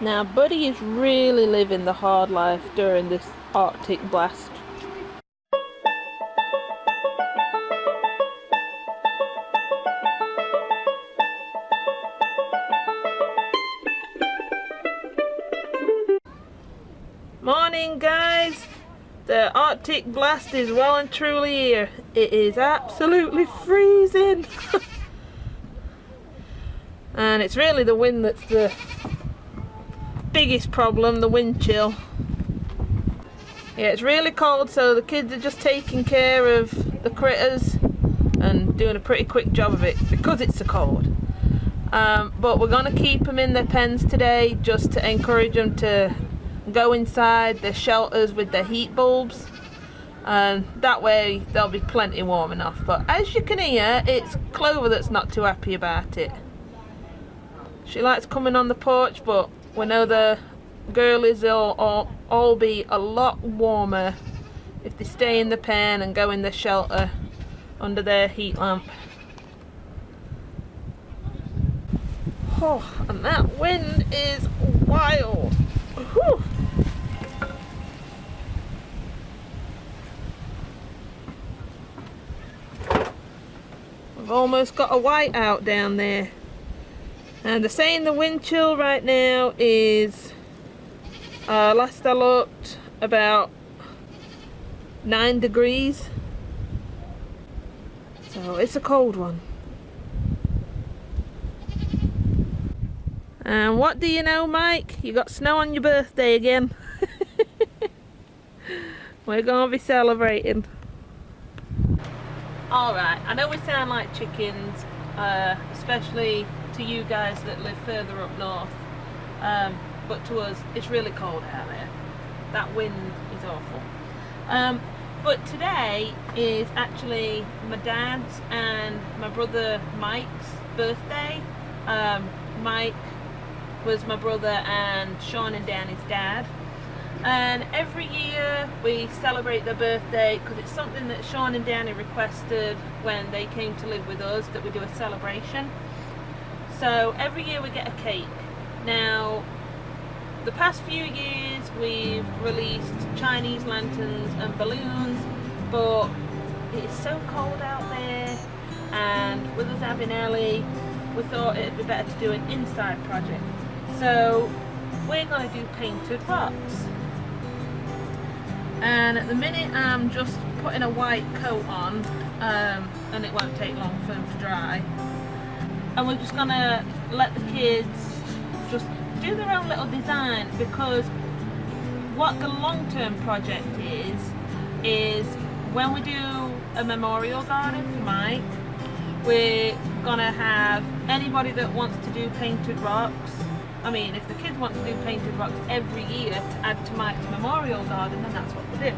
Now Buddy is really living the hard life during this Arctic blast. Morning guys! The Arctic blast is well and truly here. It is absolutely freezing. And it's really the wind that's the biggest problem, the wind chill. Yeah, it's really cold, so the kids are just taking care of the critters and doing a pretty quick job of it because it's so cold. But we're going to keep them in their pens today just to encourage them to go inside their shelters with their heat bulbs, and that way they'll be plenty warm enough. But as you can hear, it's Clover that's not too happy about it. She likes coming on the porch, but we know the girlies will all be a lot warmer if they stay in the pen and go in the shelter under their heat lamp. Oh, and that wind is wild. Whew. We've almost got a whiteout down there. And they're saying the wind chill right now is, last I looked, about 9 degrees. So it's a cold one. And what do you know, Mike? You got snow on your birthday again. We're going to be celebrating. Alright, I know we sound like chickens, especially to you guys that live further up north, but to us it's really cold out there. That wind is awful. But today is actually my dad's and my brother Mike's birthday. Mike was my brother and Sean and Danny's dad, and every year we celebrate their birthday because it's something that Sean and Danny requested when they came to live with us, that we do a celebration. So every year we get a cake. Now the past few years we've released Chinese lanterns and balloons, but it's so cold out there, and with us having Ellie, we thought it'd be better to do an inside project. So we're going to do painted rocks. And at the minute I'm just putting a white coat on, and it won't take long for them to dry. And we're just going to let the kids just do their own little design, because what the long-term project is when we do a memorial garden for Mike, we're going to have anybody that wants to do painted rocks. I mean, if the kids want to do painted rocks every year to add to Mike's memorial garden, then that's what we'll do.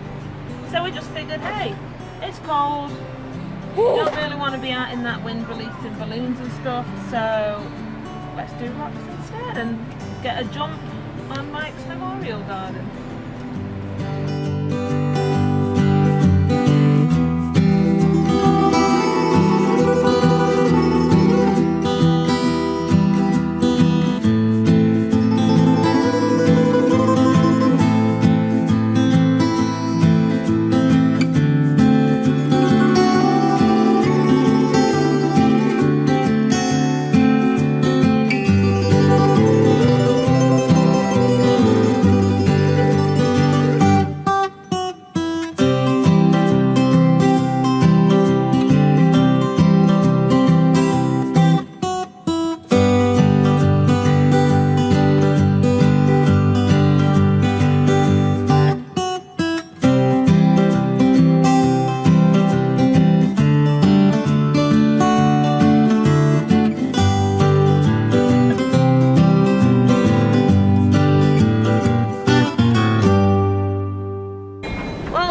So we just figured, hey, it's cold, we don't really want to be out in that wind releasing balloons and stuff, so let's do rocks instead and get a jump on Mike's memorial garden.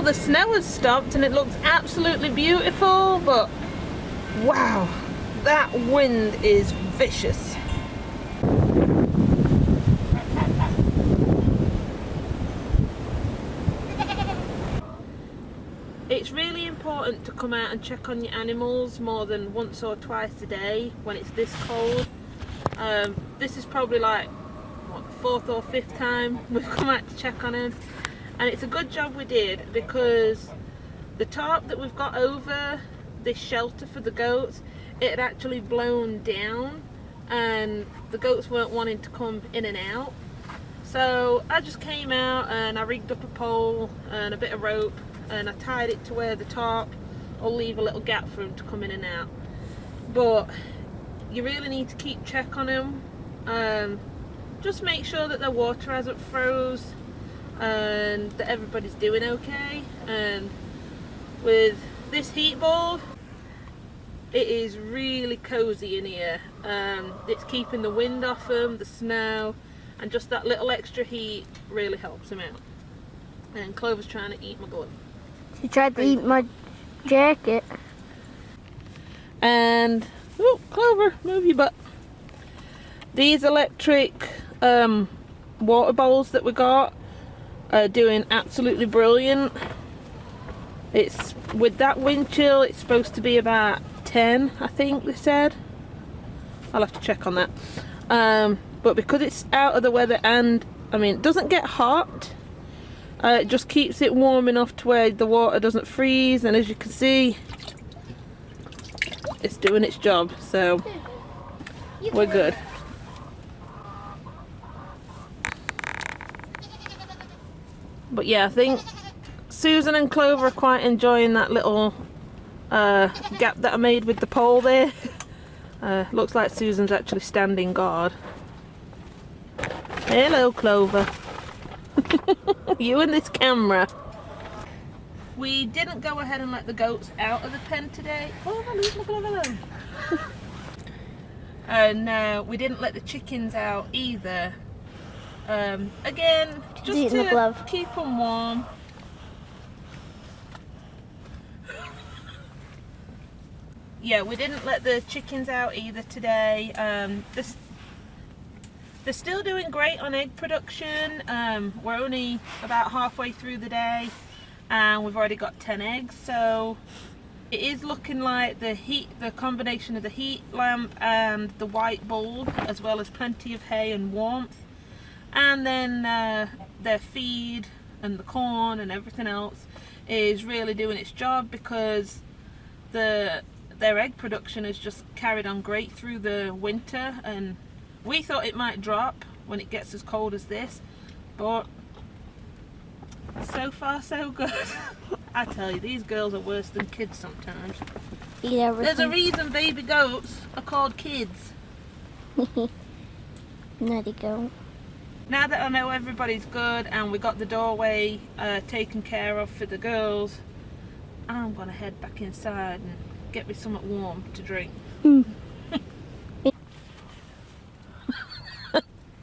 The snow has stopped and it looks absolutely beautiful, but wow, that wind is vicious. It's really important to come out and check on your animals more than once or twice a day when it's this cold. This is probably like, what, 4th or 5th time we've come out to check on him, and it's a good job we did, because the tarp that we've got over this shelter for the goats, it had actually blown down and the goats weren't wanting to come in and out. So I just came out and I rigged up a pole and a bit of rope and I tied it to where the tarp will leave a little gap for them to come in and out. But you really need to keep check on them. Just make sure that their water hasn't froze and that everybody's doing okay. And with this heat board, it is really cozy in here. It's keeping the wind off them, the snow, and just that little extra heat really helps them out. And Clover's trying to eat my glove. She tried to eat my jacket. And, oh, Clover, move your butt. These electric water bowls that we got are doing absolutely brilliant. It's, with that wind chill, it's supposed to be about 10, I think they said. I'll have to check on that. But because it's out of the weather and, I mean, it doesn't get hot, it just keeps it warm enough to where the water doesn't freeze, and as you can see, it's doing its job, so we're good. But yeah, I think Susan and Clover are quite enjoying that little gap that I made with the pole there. Looks like Susan's actually standing guard. Hello, Clover. You and this camera. We didn't go ahead and let the goats out of the pen today. Clover, leave my glove alone. And we didn't let the chickens out either. Again, just to keep them warm. Yeah, we didn't let the chickens out either today. They're still doing great on egg production. We're only about halfway through the day and we've already got 10 eggs, so it is looking like the combination of the heat lamp and the white bulb, as well as plenty of hay and warmth, and then their feed and the corn and everything else is really doing its job, because their egg production has just carried on great through the winter, and we thought it might drop when it gets as cold as this, but so far so good. I tell you, these girls are worse than kids sometimes. There's a reason baby goats are called kids. Naughty goat. Now that I know everybody's good and we got the doorway taken care of for the girls, I'm gonna head back inside and get me something warm to drink.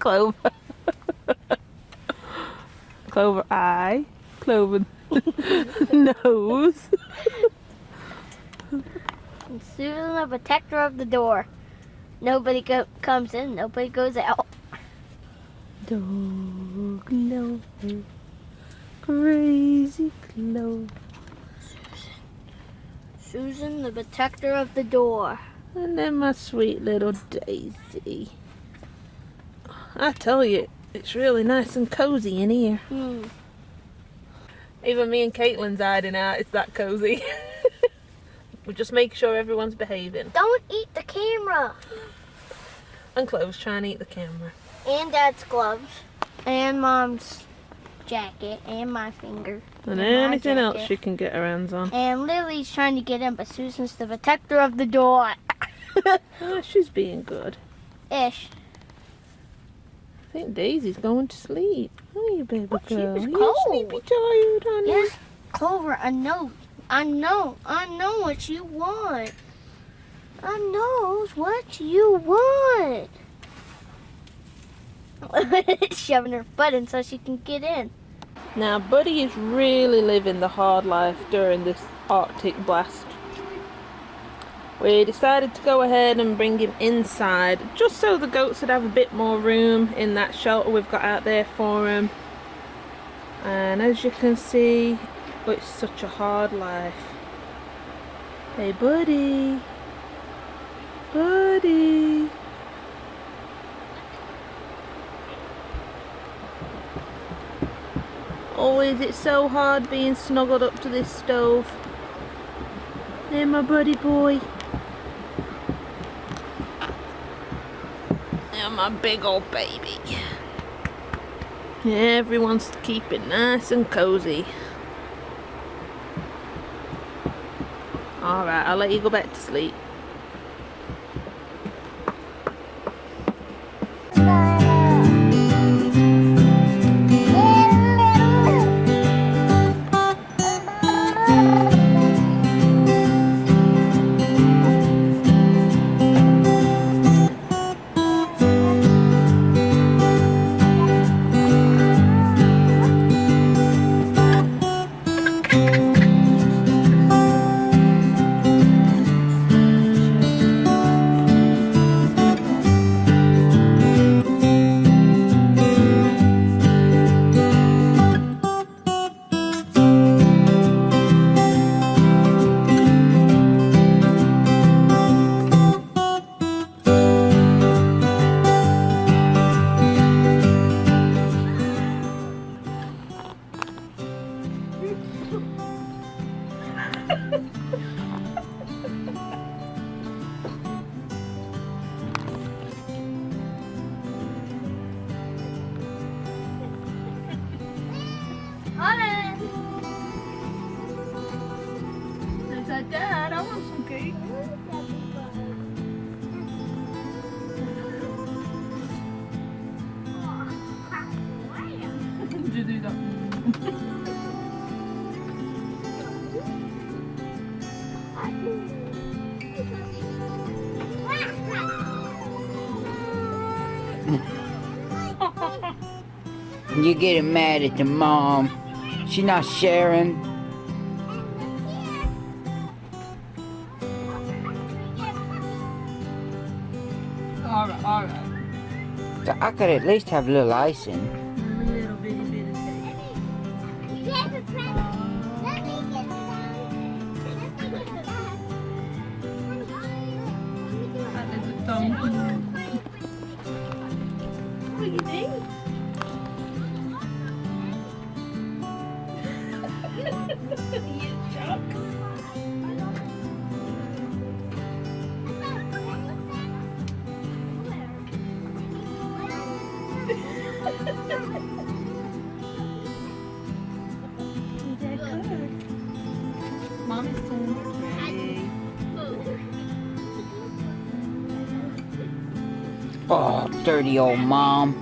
Clover. Clover eye. Clover nose. Susan, the protector of the door. Nobody comes in, nobody goes out. Dog Clover. Crazy Clover. Susan, the protector of the door. And then my sweet little Daisy. I tell you, it's really nice and cozy in here. Even me and Caitlin's hiding out, it's that cozy. We just make sure everyone's behaving. Don't eat the camera. And Clove's trying to eat the camera. And Dad's gloves. And Mom's jacket. And my finger. And anything else she can get her hands on. And Lily's trying to get in, but Susan's the protector of the door. Oh, she's being good. Ish. I think Daisy's going to sleep. Oh, you baby girl. She was You're cold. sleepy tired, honey. Yes, Clover, I know what you want. I knows what you want. Shoving her butt in so she can get in. Now, Buddy is really living the hard life during this Arctic blast. We decided to go ahead and bring him inside, just so the goats would have a bit more room in that shelter we've got out there for him. And as you can see, it's such a hard life. Hey, Buddy. Buddy. Oh, is it so hard being snuggled up to this stove? There, my buddy boy. There, my big old baby. Everyone's keeping nice and cozy. Alright, I'll let you go back to sleep. Dad, I want some cake. Did you do that? You're getting mad at the mom. She's not sharing. Alright. So I could at least have a little icing. A little bitty bit of cake. That little tongue. What do you think? You shocked? Mommy's turn. Oh, dirty old mom.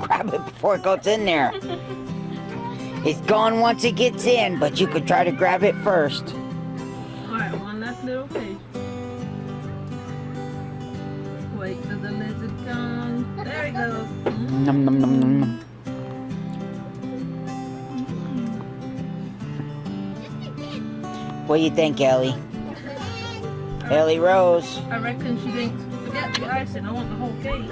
Grab it before it goes in there. It's gone once it gets in, but you could try to grab it first. Alright, one last little piece. Wait for the lizard tongue. There it goes. Nom nom nom nom nom. What do you think, Ellie? Ellie Rose. I reckon she thinks, forget the icing, I want the whole cake.